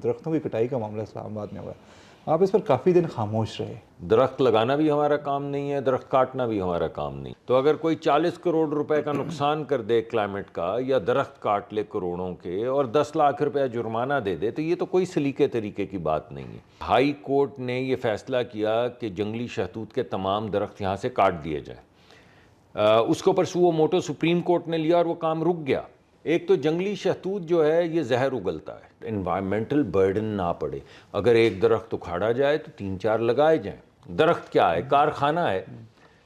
درختوں کی کٹائی کا معاملہ اسلام آباد میں ہوا ہے، آپ اس پر کافی دن خاموش رہے۔ درخت لگانا بھی ہمارا کام نہیں ہے، درخت کاٹنا بھی ہمارا کام نہیں۔ تو اگر کوئی 40 کروڑ روپے کا نقصان کر دے کلائمیٹ کا، یا درخت کاٹ لے کروڑوں کے اور 10 لاکھ روپے جرمانہ دے دے، تو یہ تو کوئی سلیقے طریقے کی بات نہیں ہے۔ ہائی کورٹ نے یہ فیصلہ کیا کہ جنگلی شہتوت کے تمام درخت یہاں سے کاٹ دیے جائیں۔ اس کے اوپر سو موٹو سپریم کورٹ نے لیا اور وہ کام رک گیا۔ ایک تو جنگلی شہتوت جو ہے یہ زہر اگلتا ہے، انوائرمنٹل برڈن نہ پڑے۔ اگر ایک درخت اکھاڑا جائے تو 3-4 لگائے جائیں۔ درخت کیا ہے؟ کارخانہ ہے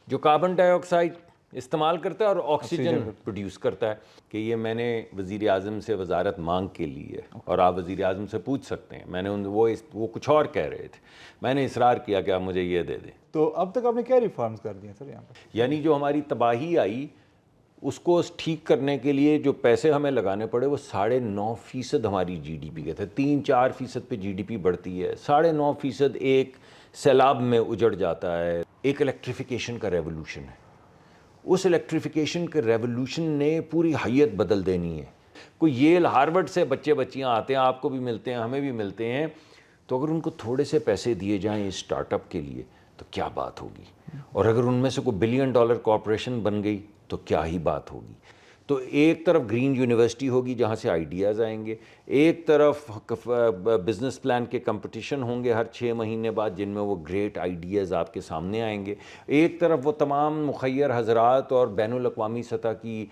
جو کاربن ڈائی آکسائڈ استعمال کرتا ہے اور آکسیجن پروڈیوس کرتا ہے۔ کہ یہ میں نے وزیر اعظم سے وزارت مانگ کے لی ہے، اور آپ وزیر اعظم سے پوچھ سکتے ہیں، میں نے وہ کچھ اور کہہ رہے تھے، میں نے اصرار کیا کہ آپ مجھے یہ دے دیں۔ تو اب تک آپ نے کیا ریفارمز کر دیے سر یہاں پر؟ یعنی جو ہماری تباہی آئی اس کو ٹھیک کرنے کے لیے جو پیسے ہمیں لگانے پڑے وہ 9.5% ہماری جی ڈی پی کے تھے۔ 3-4% پہ جی ڈی پی بڑھتی ہے، 9.5% ایک سیلاب میں اجڑ جاتا ہے۔ ایک الیکٹریفیکیشن کا ریولوشن ہے، اس الیکٹریفیکیشن کے ریولوشن نے پوری حیت بدل دینی ہے۔ کوئی ییل ہارورڈ سے بچیاں آتے ہیں، آپ کو بھی ملتے ہیں، ہمیں بھی ملتے ہیں، تو اگر ان کو تھوڑے سے پیسے دیے جائیں اس سٹارٹ اپ کے لیے تو کیا بات ہوگی، اور اگر ان میں سے کوئی $1 بلین کارپوریشن بن گئی تو کیا ہی بات ہوگی۔ تو ایک طرف گرین یونیورسٹی ہوگی جہاں سے آئیڈیاز آئیں گے، ایک طرف بزنس پلان کے کمپٹیشن ہوں گے ہر 6 مہینے بعد جن میں وہ گریٹ آئیڈیاز آپ کے سامنے آئیں گے، ایک طرف وہ تمام مخیر حضرات اور بین الاقوامی سطح کی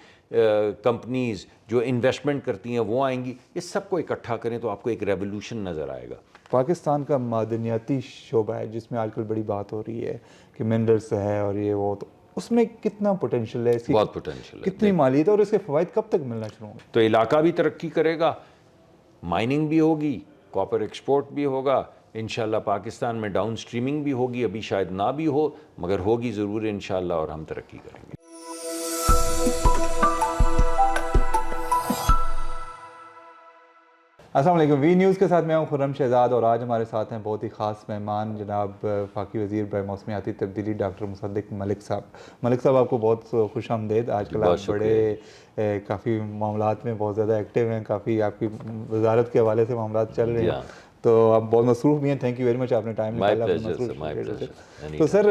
کمپنیز جو انویسٹمنٹ کرتی ہیں وہ آئیں گی۔ اس سب کو اکٹھا کریں تو آپ کو ایک ریولوشن نظر آئے گا۔ پاکستان کا معدنیاتی شعبہ ہے جس میں آج کل بڑی بات ہو رہی ہے کہ منرلس ہے اور یہ وہ، تو اس میں کتنا پوٹینشیل ہے؟ بہت پوٹینشیل ہے۔ کتنی مالیت ہے اور اس کے فوائد کب تک ملنا شروع ہوں گے؟ تو علاقہ بھی ترقی کرے گا، مائننگ بھی ہوگی، کاپر ایکسپورٹ بھی ہوگا، انشاءاللہ پاکستان میں ڈاؤن سٹریمنگ بھی ہوگی، ابھی شاید نہ بھی ہو مگر ہوگی ضرور انشاءاللہ، اور ہم ترقی کریں گے۔ السلام علیکم، وی نیوز کے ساتھ میں ہوں خرم شہزاد، اور آج ہمارے ساتھ ہیں بہت ہی خاص مہمان جناب وفاقی وزیر برائے موسمیاتی تبدیلی ڈاکٹر مصدق ملک صاحب۔ ملک صاحب آپ کو بہت خوش آمدید۔ آج کل آپ بڑے کافی معاملات میں بہت زیادہ ایکٹیو ہیں، کافی آپ کی وزارت کے حوالے سے معاملات چل رہے ہیں، تو آپ بہت مصروف بھی ہیں۔ تھینک یو ویری مچ، آپ نے ٹائم نکالا۔ تو سر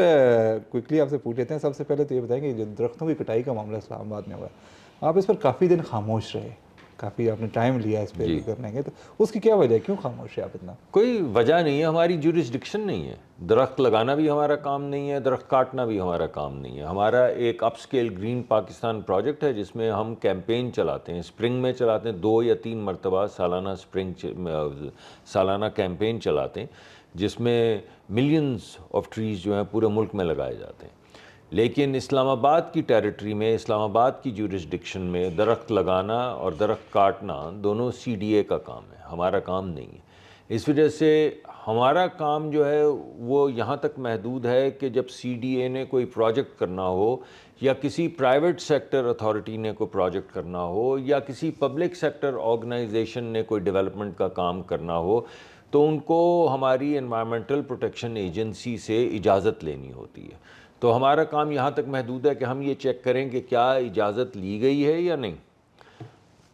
کوئکلی آپ سے پوچھ لیتے ہیں، سب سے پہلے تو یہ بتائیں کہ جو درختوں کی کٹائی کا معاملہ اسلام آباد میں ہوا ہے، آپ اس پر کافی دن خاموش رہے، کافی آپ نے ٹائم لیا اس پہ کرنے کے، تو اس کی کیا وجہ ہے؟ کیوں خاموش ہے آپ اتنا؟ کوئی وجہ نہیں ہے، ہماری جورسڈکشن نہیں ہے۔ درخت لگانا بھی ہمارا کام نہیں ہے، درخت کاٹنا بھی ہمارا کام نہیں ہے۔ ہمارا ایک اپ اسکیل گرین پاکستان پروجیکٹ ہے جس میں ہم کیمپین چلاتے ہیں، اسپرنگ میں چلاتے ہیں، 2 یا 3 مرتبہ سالانہ کیمپین چلاتے ہیں جس میں ملینز آف ٹریز جو ہیں پورے ملک میں لگائے جاتے ہیں۔ لیکن اسلام آباد کی ٹیریٹری میں، اسلام آباد کی جورسڈکشن میں درخت لگانا اور درخت کاٹنا دونوں سی ڈی اے کا کام ہے، ہمارا کام نہیں ہے۔ اس وجہ سے ہمارا کام جو ہے وہ یہاں تک محدود ہے کہ جب سی ڈی اے نے کوئی پروجیکٹ کرنا ہو، یا کسی پرائیویٹ سیکٹر اتھارٹی نے کوئی پروجیکٹ کرنا ہو، یا کسی پبلک سیکٹر آرگنائزیشن نے کوئی ڈیولپمنٹ کا کام کرنا ہو، تو ان کو ہماری انوائرمنٹل پروٹیکشن ایجنسی سے اجازت لینی ہوتی ہے۔ تو ہمارا کام یہاں تک محدود ہے کہ ہم یہ چیک کریں کہ کیا اجازت لی گئی ہے یا نہیں۔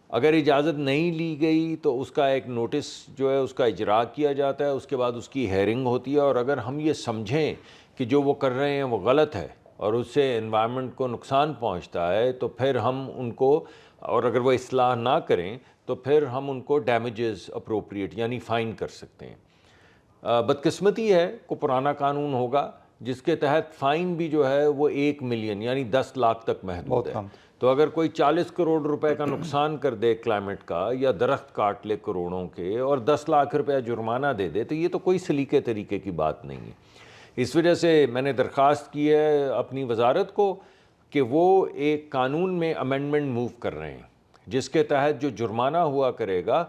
اگر اجازت نہیں لی گئی تو اس کا ایک نوٹس جو ہے اس کا اجرا کیا جاتا ہے، اس کے بعد اس کی ہیئرنگ ہوتی ہے، اور اگر ہم یہ سمجھیں کہ جو وہ کر رہے ہیں وہ غلط ہے اور اس سے انوائرمنٹ کو نقصان پہنچتا ہے، تو پھر ہم ان کو، اور اگر وہ اصلاح نہ کریں تو پھر ہم ان کو ڈیمیجز اپروپریٹ یعنی فائن کر سکتے ہیں۔ بدقسمتی ہے کوئی پرانا قانون ہوگا جس کے تحت فائن بھی جو ہے وہ 1 ملین یعنی 10 لاکھ تک محدود ہے۔ تو اگر کوئی 40 کروڑ روپے کا نقصان کر دے کلائمیٹ کا، یا درخت کاٹ لے کروڑوں کے اور 10 لاکھ روپے جرمانہ دے دے، تو یہ تو کوئی سلیقے طریقے کی بات نہیں ہے۔ اس وجہ سے میں نے درخواست کی ہے اپنی وزارت کو کہ وہ ایک قانون میں امینڈمنٹ موو کر رہے ہیں جس کے تحت جو جرمانہ ہوا کرے گا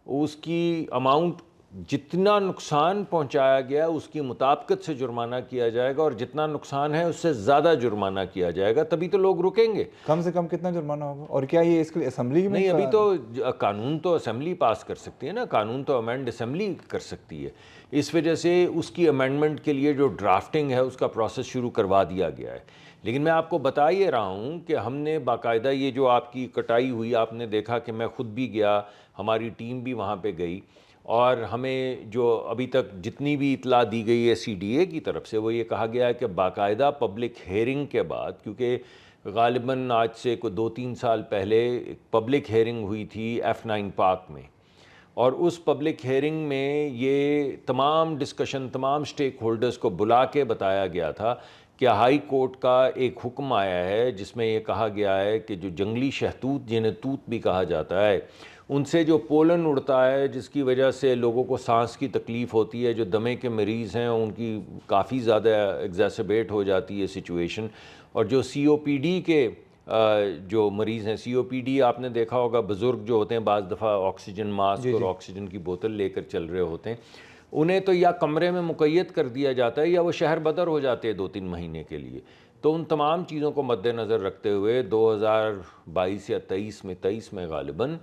اس کی اماؤنٹ جتنا نقصان پہنچایا گیا اس کی مطابقت سے جرمانہ کیا جائے گا، اور جتنا نقصان ہے اس سے زیادہ جرمانہ کیا جائے گا، تبھی تو لوگ رکیں گے۔ کم سے کم کتنا جرمانہ ہوگا؟ اور کیا یہ اس کے لیے اسمبلی میں؟ نہیں، ابھی تو قانون تو اسمبلی پاس کر سکتی ہے نا، قانون تو امینڈ اسمبلی کر سکتی ہے۔ اس وجہ سے اس کی امینڈمنٹ کے لیے جو ڈرافٹنگ ہے اس کا پروسیس شروع کروا دیا گیا ہے۔ لیکن میں آپ کو بتا یہ رہا ہوں کہ ہم نے باقاعدہ یہ جو آپ کی کٹائی ہوئی، آپ نے دیکھا کہ میں خود بھی گیا، ہماری ٹیم بھی وہاں پہ گئی، اور ہمیں جو ابھی تک جتنی بھی اطلاع دی گئی ہے CDA کی طرف سے وہ یہ کہا گیا ہے کہ باقاعدہ پبلک ہیئرنگ کے بعد، کیونکہ غالباً آج سے کوئی 2-3 سال پہلے ایک پبلک ہیئرنگ ہوئی تھی F9 پارک میں، اور اس پبلک ہیئرنگ میں یہ تمام ڈسکشن تمام سٹیک ہولڈرز کو بلا کے بتایا گیا تھا کہ ہائی کورٹ کا ایک حکم آیا ہے جس میں یہ کہا گیا ہے کہ جو جنگلی شہتوت جنہیں توت بھی کہا جاتا ہے، ان سے جو پولن اڑتا ہے جس کی وجہ سے لوگوں کو سانس کی تکلیف ہوتی ہے، جو دمے کے مریض ہیں ان کی کافی زیادہ ایگزیسبیٹ ہو جاتی ہے سچویشن، اور جو COPD کے جو مریض ہیں، COPD آپ نے دیکھا ہوگا بزرگ جو ہوتے ہیں بعض دفعہ آکسیجن ماسک اور آکسیجن کی بوتل لے کر چل رہے ہوتے ہیں، انہیں تو یا کمرے میں مقید کر دیا جاتا ہے یا وہ شہر بدر ہو جاتے ہیں 2-3 مہینے کے لیے۔ تو ان تمام چیزوں کو مد نظر رکھتے ہوئے 2022 یا 23 میں غالباً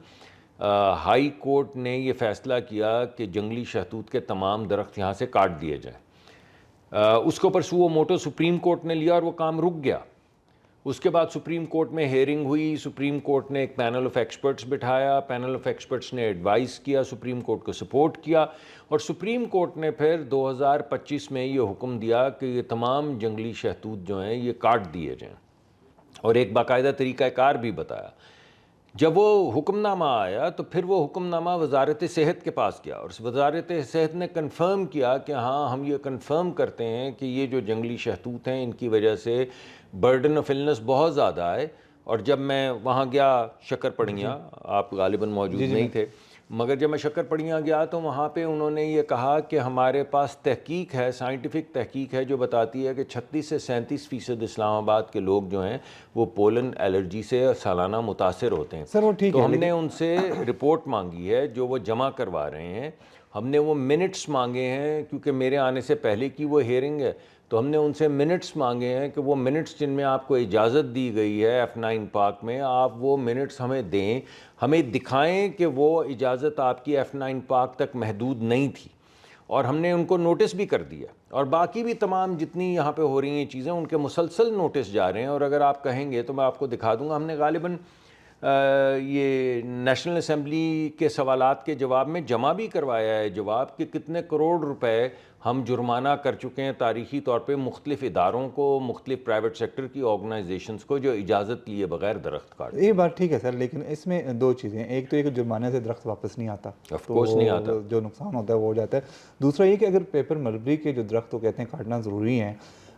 ہائی کورٹ نے یہ فیصلہ کیا کہ جنگلی شہتوت کے تمام درخت یہاں سے کاٹ دیے جائیں۔ اس کو پرسو موٹو سپریم کورٹ نے لیا اور وہ کام رک گیا۔ اس کے بعد سپریم کورٹ میں ہیئرنگ ہوئی، سپریم کورٹ نے ایک پینل آف ایکسپرٹس بٹھایا، پینل آف ایکسپرٹس نے ایڈوائز کیا، سپریم کورٹ کو سپورٹ کیا، اور سپریم کورٹ نے پھر 2025 میں یہ حکم دیا کہ یہ تمام جنگلی شہتوت جو ہیں یہ کاٹ دیے جائیں، اور ایک باقاعدہ طریقہ کار بھی بتایا۔ جب وہ حکم نامہ آیا تو پھر وہ حکم نامہ وزارت صحت کے پاس گیا، اور وزارت صحت نے کنفرم کیا کہ ہاں ہم یہ کنفرم کرتے ہیں کہ یہ جو جنگلی شہتوت ہیں ان کی وجہ سے برڈن آف النس بہت زیادہ ہے۔ اور جب میں وہاں گیا شکر پڑیاں، آپ غالباً موجود نہیں تھے، مگر جب میں شکر پڑیاں گیا تو وہاں پہ انہوں نے یہ کہا کہ ہمارے پاس تحقیق ہے، سائنٹیفک تحقیق ہے جو بتاتی ہے کہ 36 سے 37% اسلام آباد کے لوگ جو ہیں وہ پولن الرجی سے سالانہ متاثر ہوتے ہیں۔ سر وہ ٹھیک ہے، تو ہم نے ان سے رپورٹ مانگی ہے جو وہ جمع کروا رہے ہیں، ہم نے وہ منٹس مانگے ہیں کیونکہ میرے آنے سے پہلے کی وہ ہیئرنگ ہے، تو ہم نے ان سے منٹس مانگے ہیں کہ وہ منٹس جن میں آپ کو اجازت دی گئی ہے F9 پارک میں، آپ وہ منٹس ہمیں دیں، ہمیں دکھائیں کہ وہ اجازت آپ کی F9 پارک تک محدود نہیں تھی، اور ہم نے ان کو نوٹس بھی کر دیا، اور باقی بھی تمام جتنی یہاں پہ ہو رہی ہیں چیزیں ان کے مسلسل نوٹس جا رہے ہیں، اور اگر آپ کہیں گے تو میں آپ کو دکھا دوں گا، ہم نے غالباً یہ نیشنل اسمبلی کے سوالات کے جواب میں جمع بھی کروایا ہے جواب کہ کتنے کروڑ روپے ہم جرمانہ کر چکے ہیں تاریخی طور پہ مختلف اداروں کو، مختلف پرائیویٹ سیکٹر کی آرگنائزیشنز کو جو اجازت لیے بغیر درخت کاٹ۔ یہ بات ٹھیک ہے سر، لیکن اس میں دو چیزیں ہیں، ایک تو یہ کہ جرمانے سے درخت واپس نہیں آتا، آف کورس نہیں آتا، جو نقصان ہوتا ہے وہ ہو جاتا ہے۔ دوسرا یہ کہ اگر پیپر ملبری کے جو درخت وہ کہتے ہیں کاٹنا ضروری ہیں،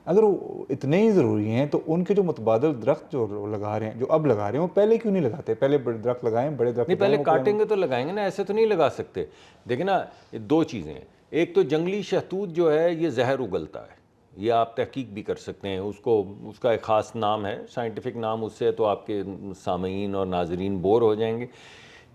اگر وہ اتنے ہی ضروری ہیں تو ان کے جو متبادل درخت جو لگا رہے ہیں، جو اب لگا رہے ہیں، وہ پہلے کیوں نہیں لگاتے؟ پہلے بڑے درخت لگائیں، بڑے درخت نہیں پہلے کاٹیں گے تو لگائیں گے نا، ایسے تو نہیں لگا سکتے۔ دیکھیں نا، دو چیزیں ہیں، ایک تو جنگلی شہتوت جو ہے یہ زہر اگلتا ہے، یہ آپ تحقیق بھی کر سکتے ہیں، اس کا ایک خاص نام ہے، سائنٹیفک نام اس سے تو آپ کے سامعین اور ناظرین بور ہو جائیں گے،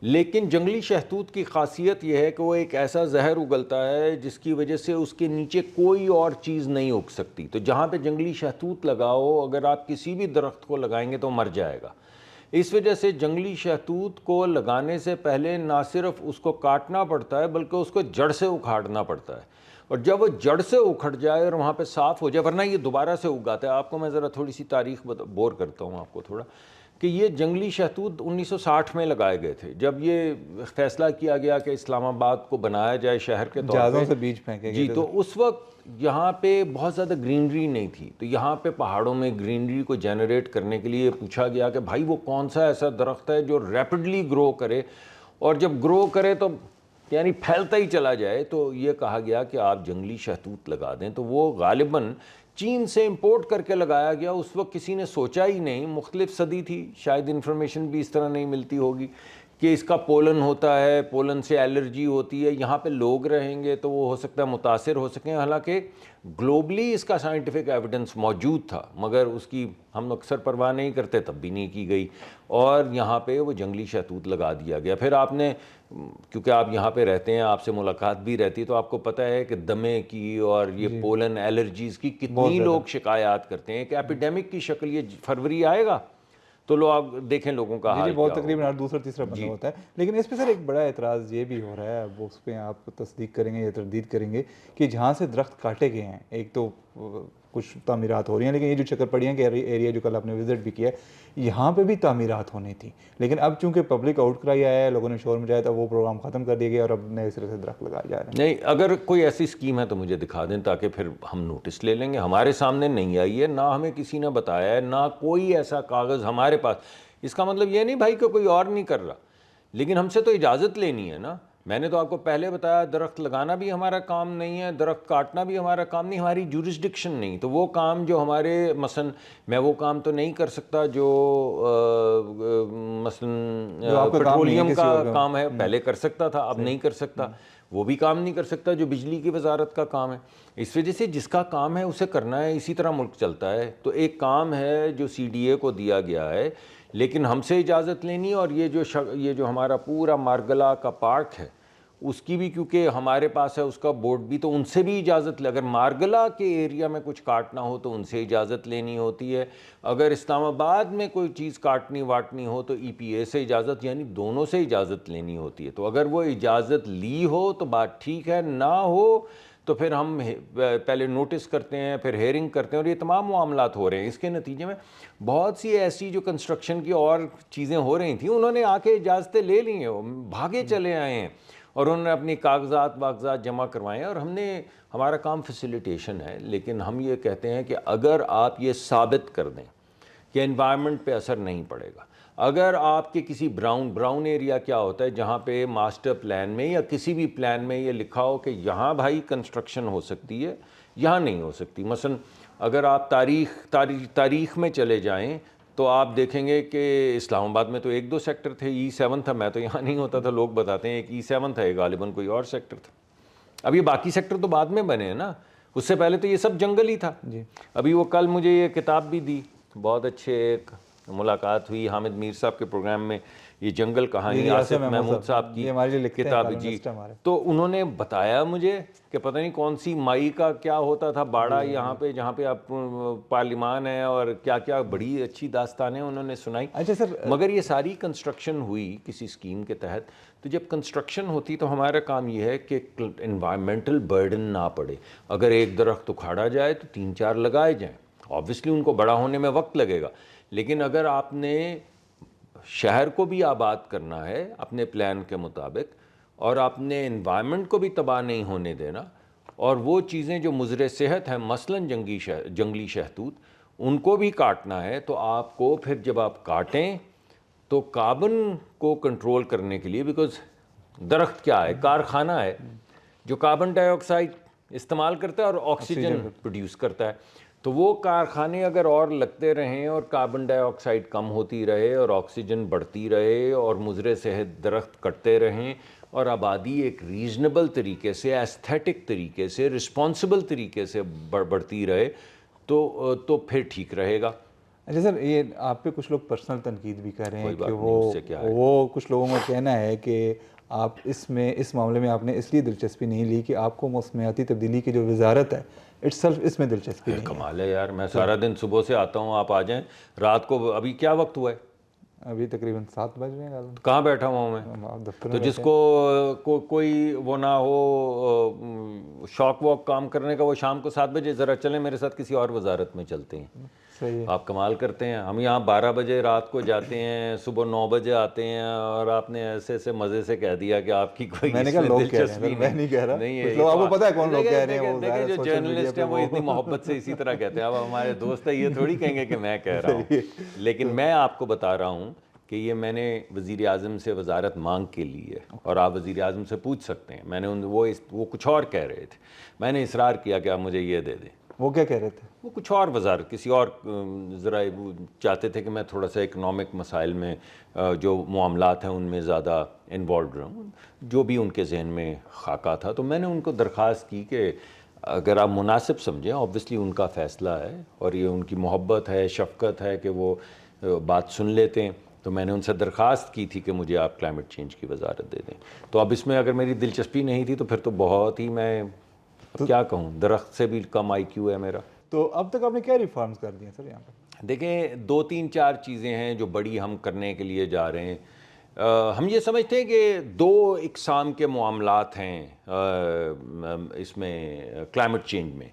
لیکن جنگلی شہتوت کی خاصیت یہ ہے کہ وہ ایک ایسا زہر اگلتا ہے جس کی وجہ سے اس کے نیچے کوئی اور چیز نہیں اگ سکتی، تو جہاں پہ جنگلی شہتوت لگاؤ، اگر آپ کسی بھی درخت کو لگائیں گے تو مر جائے گا۔ اس وجہ سے جنگلی شہتوت کو لگانے سے پہلے نہ صرف اس کو کاٹنا پڑتا ہے بلکہ اس کو جڑ سے اکھاڑنا پڑتا ہے، اور جب وہ جڑ سے اکھڑ جائے اور وہاں پہ صاف ہو جائے، ورنہ یہ دوبارہ سے اگاتا ہے۔ آپ کو میں ذرا تھوڑی سی تاریخ بور کرتا ہوں آپ کو تھوڑا، کہ یہ جنگلی شہتوت 1960 میں لگائے گئے تھے، جب یہ فیصلہ کیا گیا کہ اسلام آباد کو بنایا جائے شہر کے طور جہازوں پہ، سے بیج پھینکے جی، گئے تو اس وقت یہاں پہ بہت زیادہ گرینری نہیں تھی، تو یہاں پہ پہاڑوں میں گرینری کو جنریٹ کرنے کے لیے پوچھا گیا کہ بھائی وہ کون سا ایسا درخت ہے جو ریپڈلی گرو کرے، اور جب گرو کرے تو یعنی پھیلتا ہی چلا جائے، تو یہ کہا گیا کہ آپ جنگلی شہتوت لگا دیں، تو وہ غالباً چین سے امپورٹ کر کے لگایا گیا۔ اس وقت کسی نے سوچا ہی نہیں، مختلف صدی تھی، شاید انفارمیشن بھی اس طرح نہیں ملتی ہوگی کہ اس کا پولن ہوتا ہے، پولن سے الرجی ہوتی ہے، یہاں پہ لوگ رہیں گے تو وہ ہو سکتا ہے متاثر ہو سکیں، حالانکہ گلوبلی اس کا سائنٹیفک ایویڈنس موجود تھا، مگر اس کی ہم اکثر پرواہ نہیں کرتے، تب بھی نہیں کی گئی، اور یہاں پہ وہ جنگلی شہتوت لگا دیا گیا۔ پھر آپ نے، کیونکہ آپ یہاں پہ رہتے ہیں، آپ سے ملاقات بھی رہتی، تو آپ کو پتہ ہے کہ دمے کی اور یہ پولن الرجیز کی کتنی لوگ شکایات کرتے ہیں، کہ ایپیڈیمک کی شکل یہ فروری آئے گا تو لوگ دیکھیں لوگوں کا حال بہت کیا تقریباً ہر دوسرا تیسرا بندہ ہوتا ہے۔ لیکن اس پہ سر ایک بڑا اعتراض یہ بھی ہو رہا ہے، وہ اس پہ آپ تصدیق کریں گے یا تردید کریں گے، کہ جہاں سے درخت کاٹے گئے ہیں، ایک تو کچھ تعمیرات ہو رہی ہیں، لیکن یہ جو چکرپڑیاں کے ایریا جو کل آپ نے وزٹ بھی کیا ہے یہاں پہ بھی تعمیرات ہونی تھی، لیکن اب چونکہ پبلک آؤٹ کرائی آیا ہے، لوگوں نے شور مچایا تھا، وہ پروگرام ختم کر دیا گیا اور اب نئے سرے سے درخت لگائے جا رہے ہیں. نہیں، اگر کوئی ایسی اسکیم ہے تو مجھے دکھا دیں تاکہ پھر ہم نوٹس لے لیں گے. ہمارے سامنے نہیں آئی ہے، نہ ہمیں کسی نے بتایا ہے، نہ کوئی ایسا کاغذ ہمارے پاس. اس کا مطلب یہ نہیں بھائی کہ کوئی اور نہیں کر رہا، لیکن ہم سے تو اجازت لینی ہے نا. میں نے تو آپ کو پہلے بتایا درخت لگانا بھی ہمارا کام نہیں ہے، درخت کاٹنا بھی ہمارا کام نہیں، ہماری جورسڈکشن نہیں. تو وہ کام جو ہمارے مثلا میں وہ کام تو نہیں کر سکتا جو مثلا پیٹرولیم کا کام ہے، پہلے کر سکتا تھا، اب نہیں کر سکتا. وہ بھی کام نہیں کر سکتا جو بجلی کی وزارت کا کام ہے. اس وجہ سے جس کا کام ہے اسے کرنا ہے، اسی طرح ملک چلتا ہے. تو ایک کام ہے جو سی ڈی اے کو دیا گیا ہے، لیکن ہم سے اجازت لینی. اور یہ جو ہمارا پورا مارگلا کا پارک ہے اس کی بھی کیونکہ ہمارے پاس ہے اس کا بورڈ بھی، تو ان سے بھی اجازت اگر مارگلا کے ایریا میں کچھ کاٹنا ہو تو ان سے اجازت لینی ہوتی ہے. اگر اسلام آباد میں کوئی چیز کاٹنی واٹنی ہو تو ای پی اے سے اجازت، یعنی دونوں سے اجازت لینی ہوتی ہے. تو اگر وہ اجازت لی ہو تو بات ٹھیک ہے، نہ ہو تو پھر ہم پہلے نوٹس کرتے ہیں، پھر ہیئرنگ کرتے ہیں، اور یہ تمام معاملات ہو رہے ہیں. اس کے نتیجے میں بہت سی ایسی جو کنسٹرکشن کی اور چیزیں ہو رہی تھیں انہوں نے آ کے اجازتیں لے لی ہیں، بھاگے چلے آئے ہیں اور انہوں نے اپنی کاغذات جمع کروائے ہیں. اور ہمارا کام فیسیلیٹیشن ہے، لیکن ہم یہ کہتے ہیں کہ اگر آپ یہ ثابت کر دیں کہ انوائرمنٹ پہ اثر نہیں پڑے گا، اگر آپ کے کسی براؤن ایریا کیا ہوتا ہے جہاں پہ ماسٹر پلان میں یا کسی بھی پلان میں یہ لکھا ہو کہ یہاں بھائی کنسٹرکشن ہو سکتی ہے، یہاں نہیں ہو سکتی. مثلا اگر آپ تاریخ میں چلے جائیں تو آپ دیکھیں گے کہ اسلام آباد میں تو 1-2 سیکٹر تھے. E7 تھا، میں تو یہاں نہیں ہوتا تھا، لوگ بتاتے ہیں ایک E7 تھا، غالباً کوئی اور سیکٹر تھا. اب یہ باقی سیکٹر تو بعد میں بنے ہیں نا، اس سے پہلے تو یہ سب جنگل ہی تھا. ابھی وہ کل مجھے یہ کتاب بھی دی، بہت اچھے ایک ملاقات ہوئی حامد میر صاحب کے پروگرام میں، یہ جنگل کہانی آصف محمود صاحب کی کتاب. جی، تو انہوں نے بتایا مجھے کہ پتہ نہیں کون سی مائی کا کیا ہوتا تھا باڑا یہاں پہ جہاں پہ اب پارلیمان ہے، اور کیا کیا بڑی اچھی داستانیں انہوں نے سنائی. اچھا سر، مگر یہ ساری کنسٹرکشن ہوئی کسی اسکیم کے تحت. تو جب کنسٹرکشن ہوتی تو ہمارا کام یہ ہے کہ انوائرمنٹل برڈن نہ پڑے. اگر ایک درخت اکھاڑا جائے تو 3-4 لگائے جائیں، آبویسلی ان کو بڑا ہونے میں وقت لگے گا. لیکن اگر آپ نے شہر کو بھی آباد کرنا ہے اپنے پلان کے مطابق، اور آپ نے انوائرمنٹ کو بھی تباہ نہیں ہونے دینا، اور وہ چیزیں جو مضر صحت ہیں مثلاً جنگلی شہتوت ان کو بھی کاٹنا ہے، تو آپ کو پھر جب آپ کاٹیں تو کاربن کو کنٹرول کرنے کے لیے، بیکاز درخت کیا ہے، کارخانہ ہے جو کاربن ڈائی آکسائڈ استعمال کرتا ہے اور آکسیجن پروڈیوس کرتا ہے. تو وہ کارخانے اگر اور لگتے رہیں اور کاربن ڈائی آکسائڈ کم ہوتی رہے اور آکسیجن بڑھتی رہے اور مضر صحت درخت کٹتے رہیں اور آبادی ایک ریزنیبل طریقے سے، ایستھیٹک طریقے سے، رسپانسبل طریقے سے بڑھتی رہے تو پھر ٹھیک رہے گا. اچھا سر، یہ آپ پہ کچھ لوگ پرسنل تنقید بھی کر رہے ہیں کہ وہ کچھ لوگوں کا کہنا ہے کہ آپ اس معاملے میں آپ نے اس لیے دلچسپی نہیں لی کہ آپ کو موسمیاتی تبدیلی کی جو وزارت ہے اس میں دلچسپی نہیں ہے. کمال ہے یار، میں سارا دن صبح سے آتا ہوں، آپ آ جائیں رات کو. ابھی کیا وقت ہوا ہے؟ ابھی تقریباً 7 بج رہے ہیں. کہاں بیٹھا ہوا ہوں میں؟ تو جس کو کوئی وہ نہ ہو شوق واک کام کرنے کا، وہ شام کو 7 بجے ذرا چلیں میرے ساتھ کسی اور وزارت میں چلتے ہیں. آپ کمال کرتے ہیں. ہم یہاں 12 بجے رات کو جاتے ہیں، صبح 9 بجے آتے ہیں، اور آپ نے ایسے مزے سے کہہ دیا کہ آپ کی کوئی دلچسپی نہیں ہے. آپ کو پتہ ہے کون لوگ کہہ رہے ہیں؟ دیکھیں جو جرنلسٹ ہیں وہ اتنی محبت سے اسی طرح کہتے ہیں. اب ہمارے دوست ہیں، یہ تھوڑی کہیں گے کہ میں کہہ رہا ہوں. لیکن میں آپ کو بتا رہا ہوں کہ یہ میں نے وزیر اعظم سے وزارت مانگ کے لی ہے، اور آپ وزیر اعظم سے پوچھ سکتے ہیں. میں نے وہ کچھ اور کہہ رہے تھے، میں نے اصرار کیا کہ آپ مجھے یہ دے دیں. وہ کیا کہہ رہے تھے؟ وہ کچھ اور وزارت کسی اور ذرا چاہتے تھے کہ میں تھوڑا سا اکنامک مسائل میں جو معاملات ہیں ان میں زیادہ انوالوڈ رہوں، جو بھی ان کے ذہن میں خاکہ تھا. تو میں نے ان کو درخواست کی کہ اگر آپ مناسب سمجھیں، آبویسلی ان کا فیصلہ ہے اور یہ ان کی محبت ہے، شفقت ہے کہ وہ بات سن لیتے ہیں. تو میں نے ان سے درخواست کی تھی کہ مجھے آپ کلائمیٹ چینج کی وزارت دے دیں. تو اب اس میں اگر میری دلچسپی نہیں تھی تو پھر تو بہت ہی، میں کیا کہوں، درخت سے بھی کم آئی کیو ہے میرا. تو اب تک آپ نے کیا ریفارمز کر دیے سر یہاں پہ؟ دیکھیں 2-3-4 چیزیں ہیں جو بڑی ہم کرنے کے لیے جا رہے ہیں. ہم یہ سمجھتے ہیں کہ 2 اقسام کے معاملات ہیں اس میں کلائمیٹ چینج میں.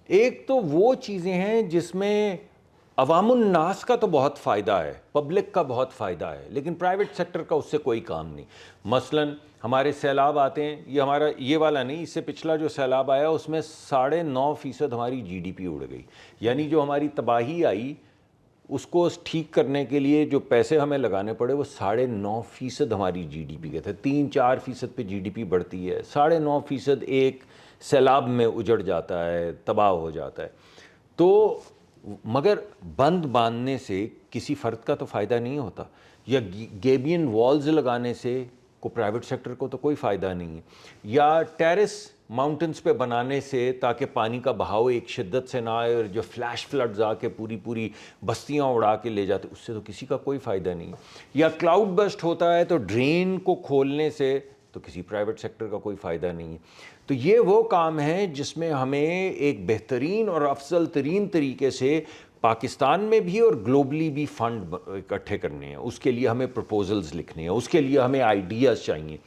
ایک تو وہ چیزیں ہیں جس میں عوام الناس کا تو بہت فائدہ ہے، پبلک کا بہت فائدہ ہے، لیکن پرائیویٹ سیکٹر کا اس سے کوئی کام نہیں. مثلاً ہمارے سیلاب آتے ہیں، یہ ہمارا یہ والا نہیں، اس سے پچھلا جو سیلاب آیا اس میں 9.5% ہماری جی ڈی پی اڑ گئی. یعنی جو ہماری تباہی آئی اس کو ٹھیک کرنے کے لیے جو پیسے ہمیں لگانے پڑے وہ 9.5% ہماری جی ڈی پی کے تھے. 3-4% پہ جی ڈی پی بڑھتی ہے، 9.5% ایک سیلاب میں اجڑ جاتا ہے، تباہ ہو جاتا ہے. تو مگر بند باندھنے سے کسی فرد کا تو فائدہ نہیں ہوتا، یا گیبین والز لگانے سے کو پرائیویٹ سیکٹر کو تو کوئی فائدہ نہیں ہے، یا ٹیرس ماؤنٹنز پہ بنانے سے تاکہ پانی کا بہاؤ ایک شدت سے نہ آئے اور جو فلیش فلڈز آ کے پوری بستیاں اڑا کے لے جاتے، اس سے تو کسی کا کوئی فائدہ نہیں ہے. یا کلاؤڈ برسٹ ہوتا ہے تو ڈرین کو کھولنے سے تو کسی پرائیویٹ سیکٹر کا کوئی فائدہ نہیں ہے. تو یہ وہ کام ہے جس میں ہمیں ایک بہترین اور افضل ترین طریقے سے پاکستان میں بھی اور گلوبلی بھی فنڈ اکٹھے کرنے ہیں. اس کے لیے ہمیں پروپوزلز لکھنے ہیں، اس کے لیے ہمیں آئیڈیاز چاہیے.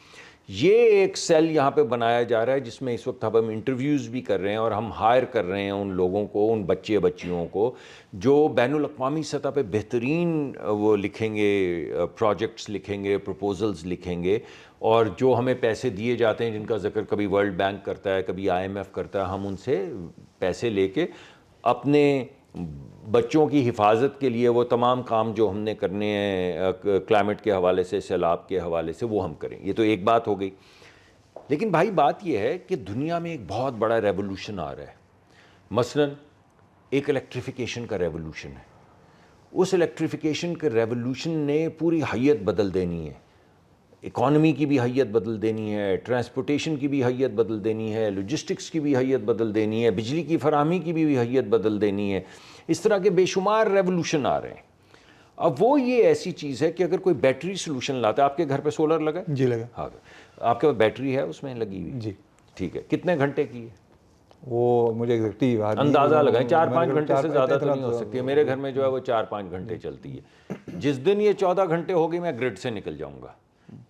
یہ ایک سیل یہاں پہ بنایا جا رہا ہے جس میں اس وقت ہم انٹرویوز بھی کر رہے ہیں اور ہم ہائر کر رہے ہیں ان لوگوں کو، ان بچیوں کو جو بین الاقوامی سطح پہ بہترین وہ لکھیں گے، پروجیکٹس لکھیں گے، پروپوزلز لکھیں گے. اور جو ہمیں پیسے دیے جاتے ہیں جن کا ذکر کبھی ورلڈ بینک کرتا ہے، کبھی آئی ایم ایف کرتا ہے، ہم ان سے پیسے لے کے اپنے بچوں کی حفاظت کے لیے وہ تمام کام جو ہم نے کرنے ہیں کلائمیٹ کے حوالے سے، سیلاب کے حوالے سے، وہ ہم کریں. یہ تو ایک بات ہو گئی. لیکن بھائی بات یہ ہے کہ دنیا میں ایک بہت بڑا ریولوشن آ رہا ہے. مثلاً ایک الیکٹریفیکیشن کا ریولوشن ہے. اس الیکٹریفیکیشن کے ریولوشن نے پوری حیت بدل دینی ہے. اکانومی کی بھی حیت بدل دینی ہے، ٹرانسپورٹیشن کی بھی حیت بدل دینی ہے، لاجسٹکس کی بھی حیت بدل دینی ہے، بجلی کی فراہمی کی بھی حیت بدل دینی ہے. اس طرح کے بے شمار ریولوشن آ رہے ہیں. اب وہ یہ ایسی چیز ہے کہ اگر کوئی بیٹری سلوشن لاتا ہے، آپ کے گھر پہ سولر لگا ہے؟ جی لگا. ہاں، آپ کے پاس بیٹری ہے اس میں لگی ہوئی؟ جی ٹھیک ہے. کتنے گھنٹے کی ہے؟ وہ مجھے ایگزیکٹلی یاد نہیں، اندازہ لگائیں، 4-5 گھنٹے سے زیادہ تو نہیں ہو سکتی ہے. میرے گھر میں جو ہے وہ 4-5 گھنٹے چلتی ہے. جس دن یہ 14 گھنٹے ہوگی میں گرڈ سے نکل جاؤں گا.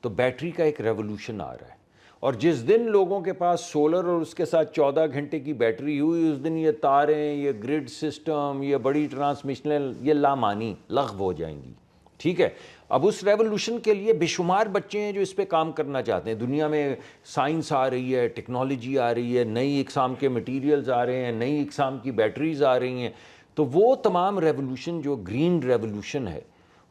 تو بیٹری کا ایک ریولوشن آ رہا ہے. اور جس دن لوگوں کے پاس سولر اور اس کے ساتھ 14 گھنٹے کی بیٹری ہوئی، اس دن یہ تاریں، یہ گرڈ سسٹم، یہ بڑی ٹرانسمیشنیں یہ لامانی لغو ہو جائیں گی. ٹھیک ہے. اب اس ریولوشن کے لیے بے شمار بچے ہیں جو اس پہ کام کرنا چاہتے ہیں. دنیا میں سائنس آ رہی ہے، ٹیکنالوجی آ رہی ہے، نئی اقسام کے مٹیریلز آ رہے ہیں، نئی اقسام کی بیٹریز آ رہی ہیں. تو وہ تمام ریولوشن جو گرین ریولوشن ہے،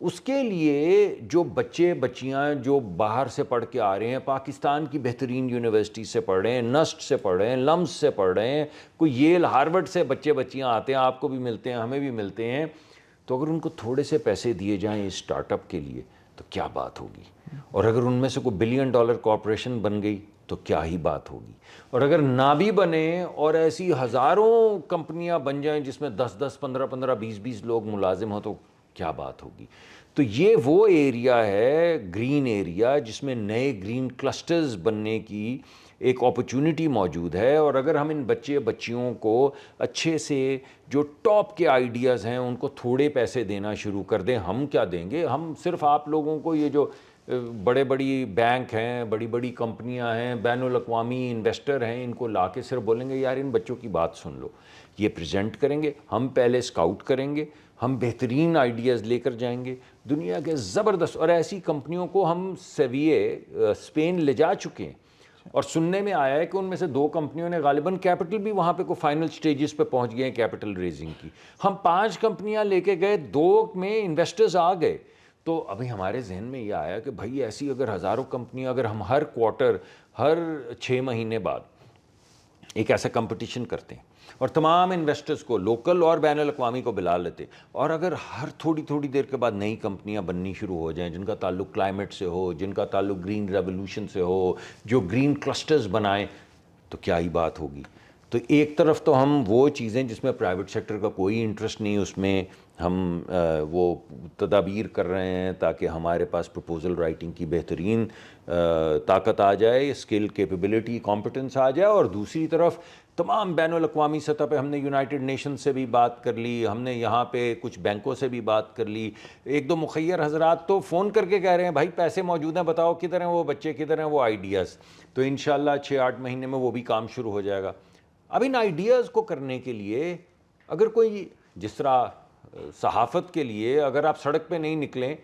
اس کے لیے جو بچے بچیاں جو باہر سے پڑھ کے آ رہے ہیں، پاکستان کی بہترین یونیورسٹی سے پڑھ رہے ہیں، نسٹ سے پڑھ رہے ہیں، لمس سے پڑھ رہے ہیں، کوئی ییل ہارورڈ سے بچے بچیاں آتے ہیں، آپ کو بھی ملتے ہیں، ہمیں بھی ملتے ہیں. تو اگر ان کو تھوڑے سے پیسے دیے جائیں اس اسٹارٹ اپ کے لیے تو کیا بات ہوگی. اور اگر ان میں سے کوئی $1 بلین کارپوریشن بن گئی تو کیا ہی بات ہوگی. اور اگر نہ بھی بنے اور ایسی ہزاروں کمپنیاں بن جائیں جس میں 10-10 15-15 20-20 لوگ ملازم ہوں تو کیا بات ہوگی. تو یہ وہ ایریا ہے، گرین ایریا، جس میں نئے گرین کلسٹرز بننے کی ایک اپرچونٹی موجود ہے. اور اگر ہم ان بچیوں کو اچھے سے جو ٹاپ کے آئیڈیاز ہیں ان کو تھوڑے پیسے دینا شروع کر دیں. ہم کیا دیں گے؟ ہم صرف آپ لوگوں کو یہ جو بڑی بینک ہیں، بڑی کمپنیاں ہیں، بین الاقوامی انویسٹر ہیں، ان کو لا کے صرف بولیں گے یار ان بچوں کی بات سن لو. یہ پریزنٹ کریں گے، ہم پہلے اسکاؤٹ کریں گے، ہم بہترین آئیڈیاز لے کر جائیں گے دنیا کے زبردست. اور ایسی کمپنیوں کو ہم سیویے اسپین لے جا چکے ہیں. اور سننے میں آیا ہے کہ ان میں سے 2 کمپنیوں نے غالباً کیپٹل بھی وہاں پہ کوئی فائنل سٹیجز پہ پہنچ گئے ہیں کیپٹل ریزنگ کی. ہم 5 کمپنیاں لے کے گئے، 2 میں انویسٹرز آ گئے. تو ابھی ہمارے ذہن میں یہ آیا کہ بھائی ایسی اگر ہزاروں کمپنیاں، اگر ہم ہر کوارٹر، ہر 6 مہینے بعد ایک ایسا کمپٹیشن کرتے ہیں اور تمام انویسٹرز کو لوکل اور بین الاقوامی کو بلا لیتے، اور اگر ہر تھوڑی دیر کے بعد نئی کمپنیاں بننی شروع ہو جائیں جن کا تعلق کلائمیٹ سے ہو، جن کا تعلق گرین ریولوشن سے ہو، جو گرین کلسٹرز بنائیں، تو کیا ہی بات ہوگی. تو ایک طرف تو ہم وہ چیزیں جس میں پرائیویٹ سیکٹر کا کوئی انٹرسٹ نہیں، اس میں ہم وہ تدابیر کر رہے ہیں تاکہ ہمارے پاس پروپوزل رائٹنگ کی بہترین طاقت آ جائے، اسکل، کیپیبلٹی، کمپٹنس آ جائے. اور دوسری طرف تمام بین الاقوامی سطح پہ ہم نے یونائٹڈ نیشن سے بھی بات کر لی، ہم نے یہاں پہ کچھ بینکوں سے بھی بات کر لی. 1-2 مخیر حضرات تو فون کر کے کہہ رہے ہیں بھائی پیسے موجود ہیں، بتاؤ کدھر ہیں وہ بچے، کدھر ہیں وہ آئیڈیاز. تو انشاءاللہ 6-8 مہینے میں وہ بھی کام شروع ہو جائے گا. اب ان آئیڈیاز کو کرنے کے لیے اگر کوئی جس طرح صحافت کے لیے اگر آپ سڑک پہ نہیں نکلیں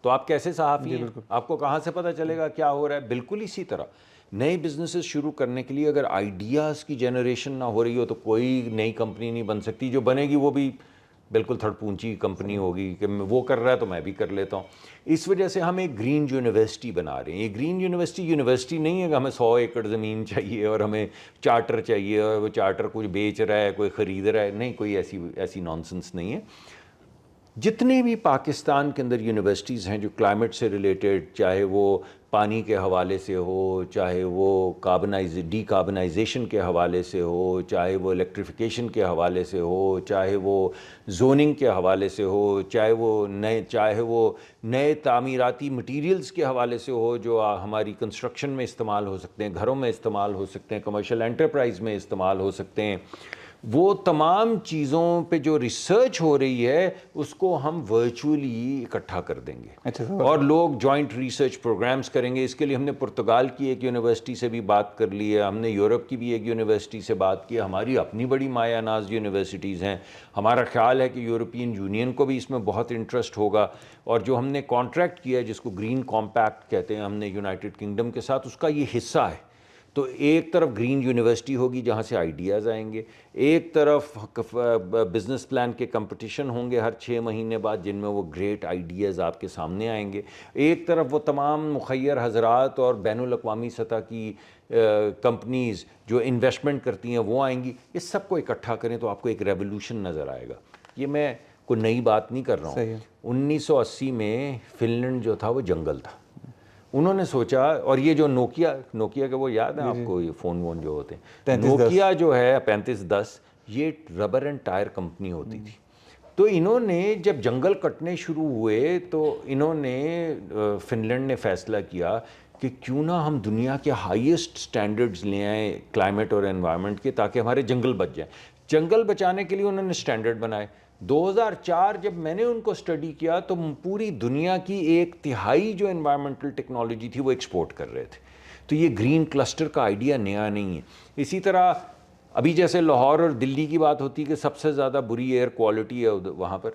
تو آپ کیسے صحافی ہیں؟ آپ کو کہاں سے پتہ چلے گا کیا ہو رہا ہے؟ بالکل اسی طرح نئے بزنسز شروع کرنے کے لیے اگر آئیڈیاز کی جنریشن نہ ہو رہی ہو تو کوئی نئی کمپنی نہیں بن سکتی. جو بنے گی وہ بھی بالکل تھرڈ پونچی کمپنی ہوگی کہ وہ کر رہا ہے تو میں بھی کر لیتا ہوں. اس وجہ سے ہم ایک گرین یونیورسٹی بنا رہے ہیں. یہ گرین یونیورسٹی نہیں ہے کہ ہمیں 100 ایکڑ زمین چاہیے اور ہمیں چارٹر چاہیے اور وہ چارٹر کوئی بیچ رہا ہے کوئی خرید رہا ہے. نہیں, کوئی ایسی نانسنس نہیں ہے. جتنے بھی پاکستان کے اندر یونیورسٹیز ہیں جو کلائمیٹ سے ریلیٹڈ, چاہے وہ پانی کے حوالے سے ہو, چاہے وہ ڈی کاربنائزیشن کے حوالے سے ہو, چاہے وہ الیکٹریفیکیشن کے حوالے سے ہو, چاہے وہ زوننگ کے حوالے سے ہو, چاہے وہ نئے تعمیراتی مٹیریلز کے حوالے سے ہو جو ہماری کنسٹرکشن میں استعمال ہو سکتے ہیں, گھروں میں استعمال ہو سکتے ہیں, کمرشل انٹرپرائز میں استعمال ہو سکتے ہیں, وہ تمام چیزوں پہ جو ریسرچ ہو رہی ہے اس کو ہم ورچولی اکٹھا کر دیں گے اور لوگ جوائنٹ ریسرچ پروگرامز کریں گے. اس کے لیے ہم نے پرتگال کی ایک یونیورسٹی سے بھی بات کر لی ہے, ہم نے یورپ کی بھی ایک یونیورسٹی سے بات کی ہے, ہماری اپنی بڑی مایہ ناز یونیورسٹیز ہیں. ہمارا خیال ہے کہ یورپین یونین کو بھی اس میں بہت انٹرسٹ ہوگا, اور جو ہم نے کانٹریکٹ کیا ہے جس کو گرین کمپیکٹ کہتے ہیں ہم نے یونائٹڈ کنگڈم کے ساتھ, اس کا یہ حصہ ہے. تو ایک طرف گرین یونیورسٹی ہوگی جہاں سے آئیڈیاز آئیں گے, ایک طرف بزنس پلان کے کمپٹیشن ہوں گے ہر 6 مہینے بعد جن میں وہ گریٹ آئیڈیاز آپ کے سامنے آئیں گے, ایک طرف وہ تمام مخیر حضرات اور بین الاقوامی سطح کی کمپنیز جو انویسٹمنٹ کرتی ہیں وہ آئیں گی. اس سب کو اکٹھا کریں تو آپ کو ایک ریولوشن نظر آئے گا. یہ میں کوئی نئی بات نہیں کر رہا ہوں. 1980 میں فن لینڈ جو تھا وہ جنگل تھا. انہوں نے سوچا, اور یہ جو نوکیا کا وہ یاد ہے آپ کو, یہ فون جو ہوتے ہیں, نوکیا جو ہے 3510, یہ ربر اینڈ ٹائر کمپنی ہوتی تھی. تو انہوں نے جب جنگل کٹنے شروع ہوئے تو انہوں نے فن لینڈ نے فیصلہ کیا کہ کیوں نہ ہم دنیا کے ہائیسٹ سٹینڈرڈز لے آئیں کلائمیٹ اور انوائرمنٹ کے, تاکہ ہمارے جنگل بچ جائیں. جنگل بچانے کے لیے انہوں نے سٹینڈرڈ بنائے. 2004 جب میں نے ان کو اسٹڈی کیا تو پوری دنیا کی 1/3 جو انوائرمنٹل ٹیکنالوجی تھی وہ ایکسپورٹ کر رہے تھے. تو یہ گرین کلسٹر کا آئیڈیا نیا نہیں ہے. اسی طرح ابھی جیسے لاہور اور دلی کی بات ہوتی ہے کہ سب سے زیادہ بری ایئر کوالٹی ہے وہاں پر,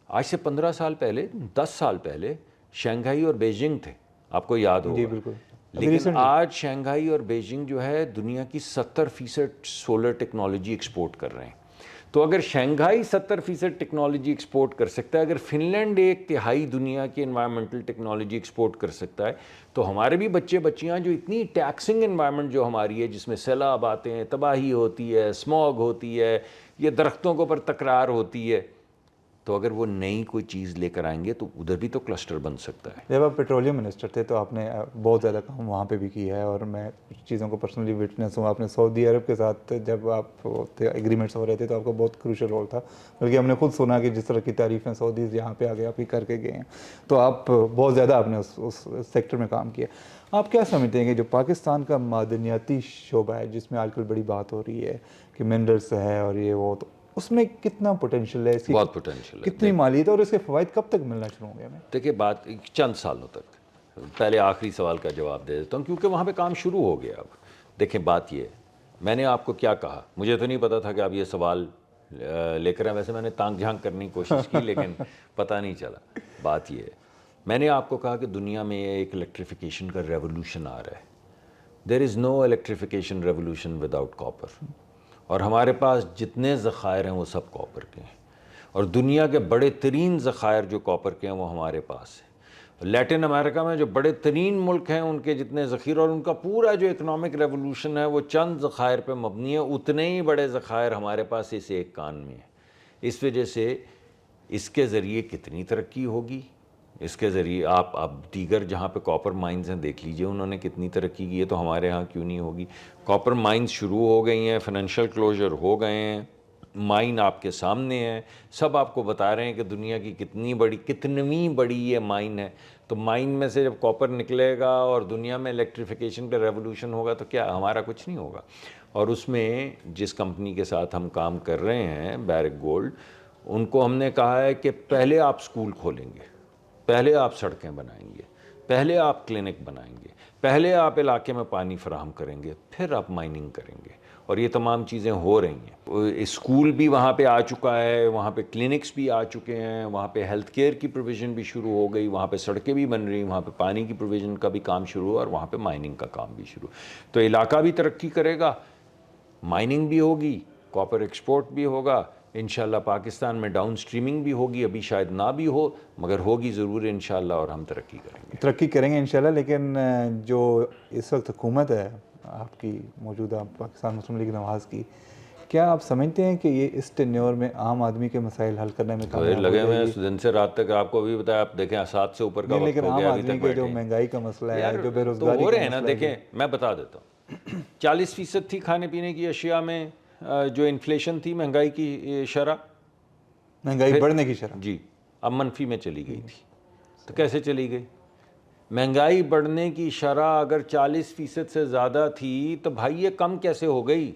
آج سے 15 سال پہلے 10 سال پہلے شنگھائی اور بیجنگ تھے, آپ کو یاد ہوگا. بالکل. لیکن آج شنگھائی اور بیجنگ جو ہے دنیا کی 70% سولر ٹیکنالوجی ایکسپورٹ کر رہے ہیں. تو اگر شنگھائی 70% ٹیکنالوجی ایکسپورٹ کر سکتا ہے, اگر فن لینڈ 1/3 دنیا کی انوائرمنٹل ٹیکنالوجی ایکسپورٹ کر سکتا ہے, تو ہمارے بھی بچے بچیاں جو اتنی ٹیکسنگ انوائرمنٹ جو ہماری ہے, جس میں سیلاب آتے ہیں, تباہی ہوتی ہے, اسموگ ہوتی ہے, یہ درختوں کے اوپر تکرار ہوتی ہے, تو اگر وہ نئی کوئی چیز لے کر آئیں گے تو ادھر بھی تو کلسٹر بن سکتا ہے. جب آپ پیٹرولیم منسٹر تھے تو آپ نے بہت زیادہ کام وہاں پہ بھی کیا ہے, اور میں کچھ چیزوں کو پرسنلی وٹنس ہوں. آپ نے سعودی عرب کے ساتھ جب آپ ایگریمنٹس ہو رہے تھے تو آپ کو بہت کروشل رول تھا, بلکہ ہم نے خود سنا کہ جس طرح کی تعریفیں سعودیز یہاں پہ آگے آپ ہی کر کے گئے ہیں, تو آپ بہت زیادہ آپ نے اس سیکٹر میں کام کیا. آپ کیا سمجھتے ہیں کہ جو پاکستان کا معدنیاتی شعبہ ہے جس میں آج کل بڑی بات ہو رہی ہے کہ منرلس ہے اور یہ وہ, تو اس میں کتنا پوٹینشیل ہے, اس کی بہت پوٹینشیل ہے, کتنی مالیت ہے, اور اس کے فوائد کب تک ملنا شروع ہوں گے؟ دیکھیے بات چند سالوں تک. پہلے آخری سوال کا جواب دے دیتا ہوں کیونکہ وہاں پہ کام شروع ہو گیا. اب دیکھیں بات یہ ہے, میں نے آپ کو کیا کہا, مجھے تو نہیں پتا تھا کہ آپ یہ سوال لے کر ہیں, ویسے میں نے تانگ جھانک کرنے کی کوشش کی لیکن پتہ نہیں چلا. بات یہ ہے, میں نے آپ کو کہا کہ دنیا میں ایک الیکٹریفیکیشن کا ریولوشن آ رہا ہے. دیر از نو الیکٹریفیکیشن ریولوشن وداؤٹ کاپر, اور ہمارے پاس جتنے ذخائر ہیں وہ سب کاپر کے ہیں, اور دنیا کے بڑے ترین ذخائر جو کاپر کے ہیں وہ ہمارے پاس ہیں. لیٹن امریکہ میں جو بڑے ترین ملک ہیں ان کے جتنے ذخیرے اور ان کا پورا جو اکنامک ریولوشن ہے وہ چند ذخائر پہ مبنی ہے, اتنے ہی بڑے ذخائر ہمارے پاس اس ایک کان میں ہیں. اس وجہ سے اس کے ذریعے کتنی ترقی ہوگی, اس کے ذریعے آپ اب دیگر جہاں پہ کاپر مائنز ہیں دیکھ لیجئے انہوں نے کتنی ترقی کی ہے, تو ہمارے ہاں کیوں نہیں ہوگی. کاپر مائنز شروع ہو گئی ہیں, فائنینشیل کلوجر ہو گئے ہیں, مائن آپ کے سامنے ہے, سب آپ کو بتا رہے ہیں کہ دنیا کی کتنی بڑی یہ مائن ہے. تو مائن میں سے جب کاپر نکلے گا اور دنیا میں الیکٹریفیکیشن کا ریولوشن ہوگا تو کیا ہمارا کچھ نہیں ہوگا. اور اس میں جس کمپنی کے ساتھ ہم کام کر رہے ہیں بیرک گولڈ, ان کو ہم نے کہا ہے کہ پہلے آپ اسکول کھولیں گے, پہلے آپ سڑکیں بنائیں گے, پہلے آپ کلینک بنائیں گے، پہلے آپ علاقے میں پانی فراہم کریں گے، پھر آپ مائننگ کریں گے، اور یہ تمام چیزیں ہو رہی ہیں۔ اسکول بھی وہاں پہ آ چکا ہے، وہاں پہ کلینکس بھی آ چکے ہیں، وہاں پہ ہیلتھ کیئر کی پروویژن بھی شروع ہو گئی، وہاں پہ سڑکیں بھی بن رہی ہیں، وہاں پہ پانی کی پروویژن کا بھی کام شروع ہوا، اور وہاں پہ مائننگ کا کام بھی شروع۔ تو علاقہ بھی ترقی کرے گا، مائننگ بھی ہوگی، کاپر ایکسپورٹ بھی ہوگا، انشاءاللہ پاکستان میں ڈاؤن سٹریمنگ بھی ہوگی، ابھی شاید نہ بھی ہو مگر ہوگی ضرور انشاءاللہ، اور ہم ترقی کریں گے۔ ترقی کریں گے انشاءاللہ، لیکن جو اس وقت حکومت ہے آپ کی موجودہ پاکستان مسلم لیگ نواز کی، کیا آپ سمجھتے ہیں کہ یہ اس ٹینیور میں عام آدمی کے مسائل حل کرنے میں کامیاب ہو لگے جائے ہوئے گی؟ ہیں دن سے رات تک، آپ کو بھی بتایا، آپ دیکھیں 7 سے اوپر کا نہیں، وقت لیکن ہو عام گیا، ابھی آدمی تک کے جو بیٹھے ہیں مہنگائی کا مسئلہ ہے، یار، جو بے تو روزگاری ہو کا رہے ہیں نا۔ مسئلہ ہے، دیکھیں میں بتا دیتا ہوں، 40% تھی کھانے پینے کی اشیاء میں جو انفلیشن تھی، مہنگائی کی شرح، مہنگائی پھر بڑھنے کی شرح، جی اب منفی میں چلی گئی تھی۔ تو کیسے چلی گئی؟ مہنگائی بڑھنے کی شرح اگر 40% سے زیادہ تھی تو بھائی یہ کم کیسے ہو گئی،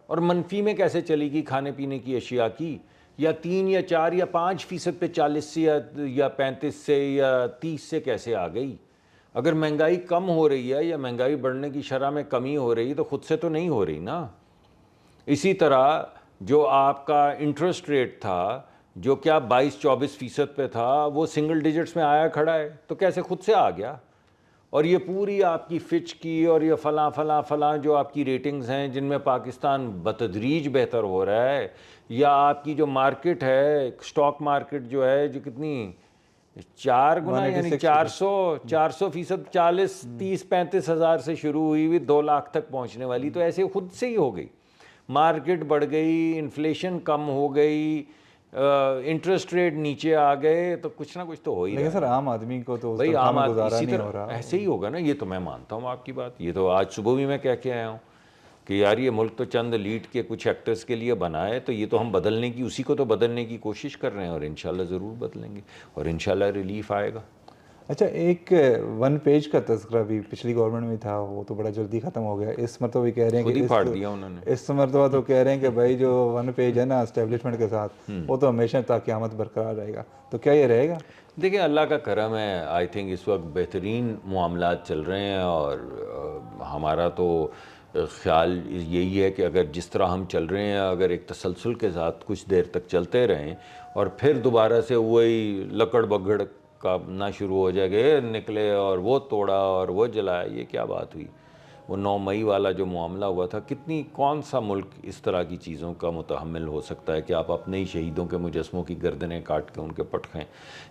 اور منفی میں کیسے چلی گئی کھانے پینے کی اشیاء کی؟ یا 3 یا 4 یا 5% پہ 40 سے یا 35 سے یا 30 سے کیسے آ گئی؟ اگر مہنگائی کم ہو رہی ہے یا مہنگائی بڑھنے کی شرح میں کمی ہو رہی ہے تو خود سے تو نہیں ہو رہی نا۔ اسی طرح جو آپ کا انٹرسٹ ریٹ تھا، جو کیا 22-24% پہ تھا، وہ سنگل ڈیجٹس میں آیا کھڑا ہے، تو کیسے خود سے آ گیا؟ اور یہ پوری آپ کی فچ کی اور یہ فلاں فلاں فلاں جو آپ کی ریٹنگز ہیں، جن میں پاکستان بتدریج بہتر ہو رہا ہے، یا آپ کی جو مارکیٹ ہے، سٹاک مارکیٹ جو ہے، جو کتنی 4 گنا یعنی 400%، 40 30 35 ہزار سے شروع ہوئی ہوئی 2 لاکھ تک پہنچنے والی، تو ایسے خود سے ہی ہو گئی۔ مارکیٹ بڑھ گئی، انفلیشن کم ہو گئی، انٹرسٹ ریٹ نیچے آ گئے، تو کچھ نہ کچھ تو ہو ہی رہا ہے۔ لیکن سر عام آدمی کو تو اس بھائی تنخواہ عام میں آدمی گزارا اسی نہیں طرح ہو رہا۔ ایسے ہی ہوگا نا، یہ تو میں مانتا ہوں آپ کی بات، یہ تو آج صبح بھی میں کہہ کے آیا ہوں کہ یار یہ ملک تو چند لیڈ کے کچھ ایکٹرز کے لیے بنا ہے، تو یہ تو ہم بدلنے کی، اسی کو تو بدلنے کی کوشش کر رہے ہیں، اور انشاءاللہ ضرور بدلیں گے، اور انشاءاللہ ریلیف آئے گا۔ اچھا، ایک 1 پیج کا تذکرہ بھی پچھلی گورنمنٹ میں تھا، وہ تو بڑا جلدی ختم ہو گیا۔ اس مرتبہ بھی کہہ رہے ہیں خود کہ ہی پھاڑ دیا انہوں نے۔ اس مرتبہ تو کہہ رہے ہیں کہ بھائی جو 1 پیج ہے نا اسٹیبلشمنٹ کے ساتھ، وہ تو ہمیشہ تا قیامت برقرار رہے گا، تو کیا یہ رہے گا؟ دیکھیں اللہ کا کرم ہے، آئی تھنک اس وقت بہترین معاملات چل رہے ہیں، اور ہمارا تو خیال یہی ہے کہ اگر جس طرح ہم چل رہے ہیں، اگر ایک تسلسل کے ساتھ کچھ دیر تک چلتے رہیں، اور پھر دوبارہ سے وہی لکڑ بگڑ کا نہ شروع ہو جائے گا، نکلے اور وہ توڑا اور وہ جلایا، یہ کیا بات ہوئی؟ وہ 9 مئی والا جو معاملہ ہوا تھا، کون سا ملک اس طرح کی چیزوں کا متحمل ہو سکتا ہے کہ آپ اپنے ہی شہیدوں کے مجسموں کی گردنیں کاٹ کے ان کے پٹخیں،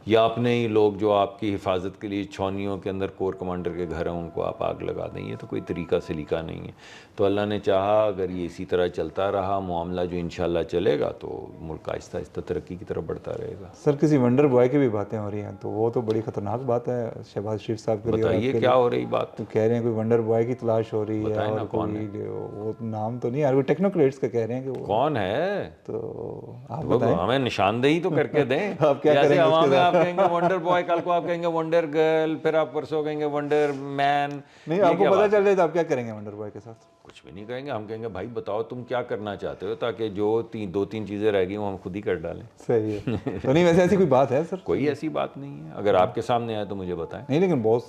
یا اپنے ہی لوگ جو آپ کی حفاظت کے لیے چھاؤنیوں کے اندر کور کمانڈر کے گھر ہیں ان کو آپ آگ لگا دیں؟ یہ تو کوئی طریقہ سلیقہ نہیں ہے۔ تو اللہ نے چاہا اگر یہ اسی طرح چلتا رہا معاملہ جو انشاءاللہ چلے گا، تو ملک آہستہ آہستہ ترقی کی طرف بڑھتا رہے گا۔ سر کسی ونڈر بوائے کی بھی باتیں ہو رہی ہیں، تو وہ تو بڑی خطرناک بات ہے شہباز شریف صاحب کے لیے۔ بتائیے کیا ہو رہی بات؟ تو کہہ رہے ہیں کوئی ونڈر بوائے کی تلاش ہو رہی ہے، بتائیں نا اور کون ہے؟ کوئی وہ نام تو نہیں، وہ ٹیکنوکریٹس کا کہہ رہے ہیں کہ وہ کون ہے؟ تو آپ بتائیں، ہمیں نشاندہی تو کر کے دیں۔ آپ کیا کریں جیسے گے اس ہوا کے میں آپ ساتھ؟ کہیں گے ونڈر بوائے، کل کو آپ کہیں گے ونڈر گرل، پھر آپ پرسوں کہیں گے ونڈر مین۔ نہیں، آپ کو پتہ چل جائے تو آپ کیا کریں گے ونڈر بوائے کے ساتھ؟ کچھ بھی نہیں کہیں گے، ہم کہیں گے بھائی بتاؤ تم کیا کرنا چاہتے ہو، تاکہ جو 2-3 چیزیں رہ گئی وہ ہم خود ہی کر ڈالیں۔ صحیح ہے، تو نہیں ویسے ایسی کوئی بات ہے سر؟ کوئی ایسی بات نہیں ہے، اگر آپ کے سامنے آئے تو مجھے بتائیں۔ نہیں، لیکن بہت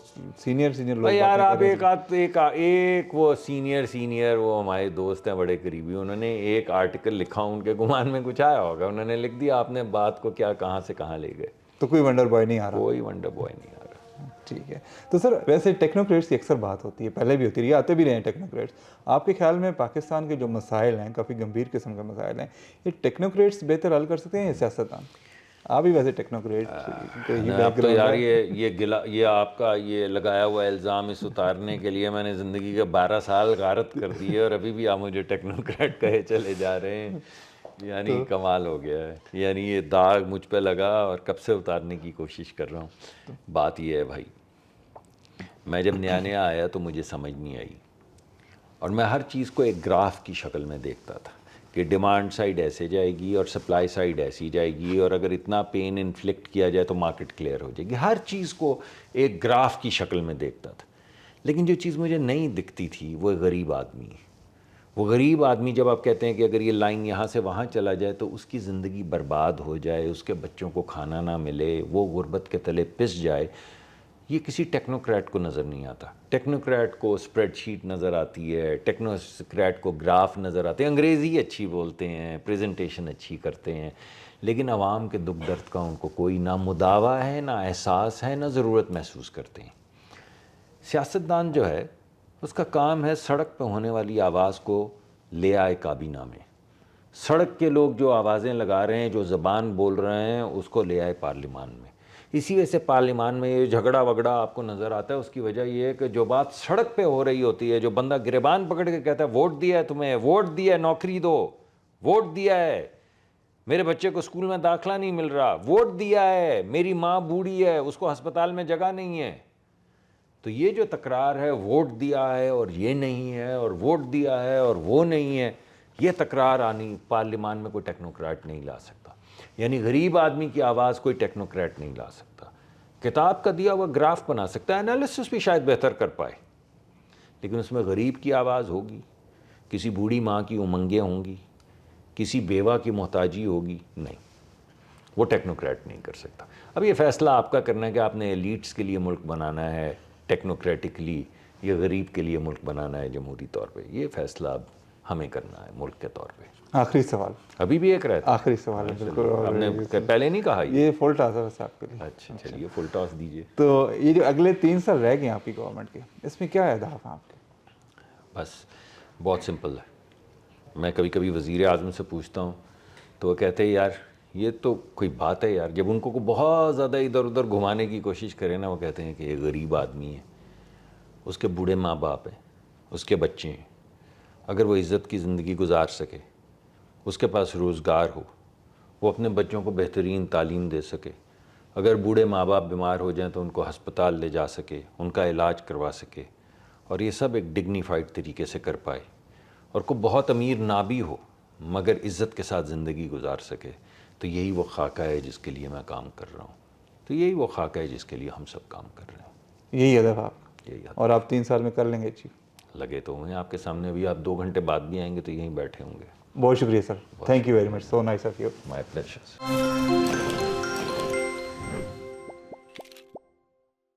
سینئر لوگ بھائی یار باتیں آپ کر رہے ایک وہ سینئر وہ ہمارے دوست ہیں بڑے قریبی، انہوں نے ایک آرٹیکل لکھا، ان کے گمان میں کچھ آیا ہوگا، انہوں نے لکھ دیا، آپ نے بات کو کیا کہاں سے کہاں لے گئے۔ تو کوئی ونڈر بوائے نہیں آ رہا؟ کوئی ونڈر بوائے نہیں آ رہا۔ ٹھیک ہے، تو سر ویسے ٹیکنوکریٹس کی اکثر بات ہوتی ہے، پہلے بھی ہوتی رہی ہے، آتے بھی رہے ہیں ٹیکنوکریٹس۔ آپ کے خیال میں پاکستان کے جو مسائل ہیں، کافی گمبھیر قسم کے مسائل ہیں، یہ ٹیکنوکریٹس بہتر حل کر سکتے ہیں یا سیاستدان؟ آپ بھی ویسے ٹیکنوکریٹ کے ہی بیک اب تو یار گراؤنڈ یہ آپ کا یہ لگایا ہوا الزام اس اتارنے کے لیے میں نے زندگی کے 12 سال غارت کر دی ہے، اور ابھی بھی آپ مجھے ٹیکنوکریٹ کہے چلے جا رہے ہیں، یعنی کمال ہو گیا ہے۔ یعنی یہ داغ مجھ پہ لگا اور کب سے اتارنے کی کوشش کر رہا ہوں۔ بات یہ ہے بھائی، میں جب نیا آیا تو مجھے سمجھ نہیں آئی، اور میں ہر چیز کو ایک گراف کی شکل میں دیکھتا تھا کہ ڈیمانڈ سائڈ ایسے جائے گی اور سپلائی سائڈ ایسی جائے گی، اور اگر اتنا پین انفلکٹ کیا جائے تو مارکیٹ کلیئر ہو جائے گی۔ ہر چیز کو ایک گراف کی شکل میں دیکھتا تھا، لیکن جو چیز مجھے نہیں دکھتی تھی وہ غریب آدمی ہے۔ وہ غریب آدمی جب آپ کہتے ہیں کہ اگر یہ لائن یہاں سے وہاں چلا جائے تو اس کی زندگی برباد ہو جائے، اس کے بچوں کو کھانا نہ ملے، وہ غربت کے تلے پس جائے، یہ کسی ٹیکنوکریٹ کو نظر نہیں آتا. ٹیکنوکریٹ کو اسپریڈ شیٹ نظر آتی ہے, ٹیکنوکریٹ کو گراف نظر آتے ہیں, انگریزی اچھی بولتے ہیں, پریزنٹیشن اچھی کرتے ہیں, لیکن عوام کے دکھ درد کا ان کو کوئی نہ مداوا ہے, نہ احساس ہے, نہ ضرورت محسوس کرتے ہیں. سیاستدان جو ہے اس کا کام ہے سڑک پہ ہونے والی آواز کو لے آئے کابینہ میں, سڑک کے لوگ جو آوازیں لگا رہے ہیں, جو زبان بول رہے ہیں, اس کو لے آئے پارلیمان میں. اسی وجہ سے پارلیمان میں یہ جھگڑا وگڑا آپ کو نظر آتا ہے. اس کی وجہ یہ ہے کہ جو بات سڑک پہ ہو رہی ہوتی ہے, جو بندہ گریبان پکڑ کے کہتا ہے ووٹ دیا ہے تمہیں, ووٹ دیا ہے نوکری دو, ووٹ دیا ہے میرے بچے کو اسکول میں داخلہ نہیں مل رہا, ووٹ دیا ہے میری ماں بوڑھی ہے اس کو ہسپتال میں جگہ نہیں ہے. تو یہ جو تکرار ہے, ووٹ دیا ہے اور یہ نہیں ہے, اور ووٹ دیا ہے اور وہ نہیں ہے, یہ تکرار آنی پارلیمان میں کوئی ٹیکنوکریٹ نہیں لا سکتا. یعنی غریب آدمی کی آواز کوئی ٹیکنوکریٹ نہیں لا سکتا. کتاب کا دیا ہوا گراف بنا سکتا ہے, انالیسس بھی شاید بہتر کر پائے, لیکن اس میں غریب کی آواز ہوگی, کسی بوڑھی ماں کی امنگیں ہوں گی, کسی بیوہ کی محتاجی ہوگی, نہیں, وہ ٹیکنوکریٹ نہیں کر سکتا. اب یہ فیصلہ آپ کا کرنا ہے کہ آپ نے ایلیٹس کے لیے ملک بنانا ہے ٹیکنوکریٹکلی, یا غریب کے لیے ملک بنانا ہے جمہوری طور پہ. یہ فیصلہ اب ہمیں کرنا ہے ملک کے طور پہ. آخری سوال, ابھی بھی ایک رہتا آخری سوال ہے بالکل, آپ نے پہلے نہیں کہا یہ فل ٹاس ہے بس آپ کے لیے. اچھا چلیے فل ٹاس دیجیے. تو یہ جو اگلے 3 سال رہ گئے آپ کی گورنمنٹ کے, اس میں کیا اہداف ہیں آپ کے؟ بس بہت سمپل ہے. میں کبھی کبھی وزیر اعظم سے پوچھتا ہوں تو وہ کہتے ہیں یار یہ تو کوئی بات ہے یار. جب ان کو بہت زیادہ ادھر ادھر گھمانے کی کوشش کرے نا, وہ کہتے ہیں کہ یہ غریب آدمی ہے, اس کے بوڑھے ماں باپ ہیں, اس کے بچے ہیں, اگر وہ عزت کی زندگی گزار سکے, اس کے پاس روزگار ہو, وہ اپنے بچوں کو بہترین تعلیم دے سکے, اگر بوڑھے ماں باپ بیمار ہو جائیں تو ان کو ہسپتال لے جا سکے, ان کا علاج کروا سکے, اور یہ سب ایک ڈگنیفائڈ طریقے سے کر پائے, اور کو بہت امیر نہ بھی ہو مگر عزت کے ساتھ زندگی گزار سکے, تو یہی وہ خاکہ ہے جس کے لیے میں کام کر رہا ہوں. تو یہی وہ خاکہ ہے جس کے لیے ہم سب کام کر رہے ہیں. یہی ہدف آپ, یہی اور آپ 3 سال میں کر لیں گے اچیو؟ لگے تو ہوئے آپ کے سامنے, ابھی آپ 2 گھنٹے بعد بھی آئیں گے تو یہیں بیٹھے ہوں گے. بہت شکریہ sir, thank you very much, so nice of you. My pleasure.